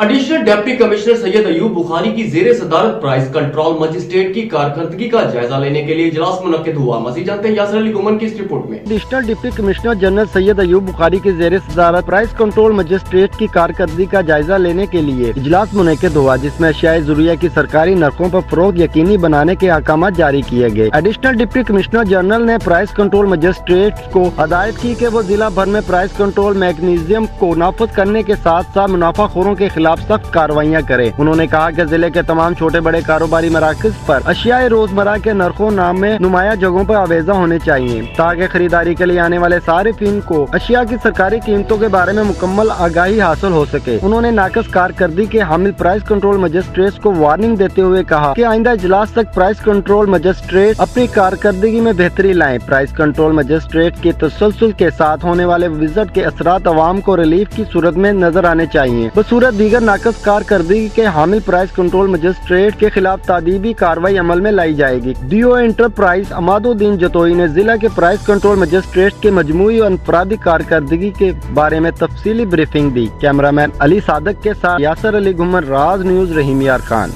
Additional deputy commissioner سید ایوب بخاری کی زیر صدارت پرائز کنٹرول مجسٹریٹ کی کارکردگی کا جائزہ لینے کے لیے اجلاس منعقد ہوا۔ مزید جانتے ہیں یاسر علی گھومن کی اس رپورٹ میں۔ ایڈیشنل ڈپٹی کمشنر جنرل سید ایوب بخاری کی زیر صدارت پرائز کنٹرول مجسٹریٹ کی کارکردگی کا جائزہ لینے کے لیے اجلاس منعقد ہوا، جس میں اشیاء ضروریہ کی سرکاری نرخوں پر فروغ یقینی بنانے کے احکامات جاری کیے گئے۔ ایڈیشنل ڈپٹی کمشنر جنرل نے پرائز کنٹرول مجسٹریٹ کو ہدایت کی کہ وہ ضلع بھر میں پرائز کنٹرول میکینزم کو نافذ کرنے کے ساتھ ساتھ منافع خوروں کے خلاف سخت کارروائیاں کرے۔ انہوں نے کہا کہ ضلع کے تمام چھوٹے بڑے کاروباری مراکز پر اشیاء روزمرہ کے نرخوں نام میں نمایاں جگہوں پر آویزاں ہونے چاہیے، تاکہ خریداری کے لیے آنے والے صارفین کو اشیاء کی سرکاری قیمتوں کے بارے میں مکمل آگاہی حاصل ہو سکے۔ انہوں نے ناقص کارکردگی کے حامل پرائز کنٹرول مجسٹریٹس کو وارننگ دیتے ہوئے کہا کہ آئندہ اجلاس تک پرائز کنٹرول مجسٹریٹ اپنی کارکردگی میں بہتری لائیں۔ پرائز کنٹرول مجسٹریٹ کے تسلسل کے ساتھ ہونے والے وزٹ کے اثرات عوام کو ریلیف کی صورت میں نظر آنے چاہیے۔ بصورت دیگر ناقص کارکردگی کے حامل پرائز کنٹرول مجسٹریٹ کے خلاف تادیبی کارروائی عمل میں لائی جائے گی۔ ڈی او انٹرپرائز عماد الدین جتوئی نے ضلع کے پرائز کنٹرول مجسٹریٹ کے مجموعی اور انفرادی کارکردگی کے بارے میں تفصیلی بریفنگ دی۔ کیمرہ مین علی صادق کے ساتھ یاسر علی گھومن، راز نیوز، رحیم یار خان۔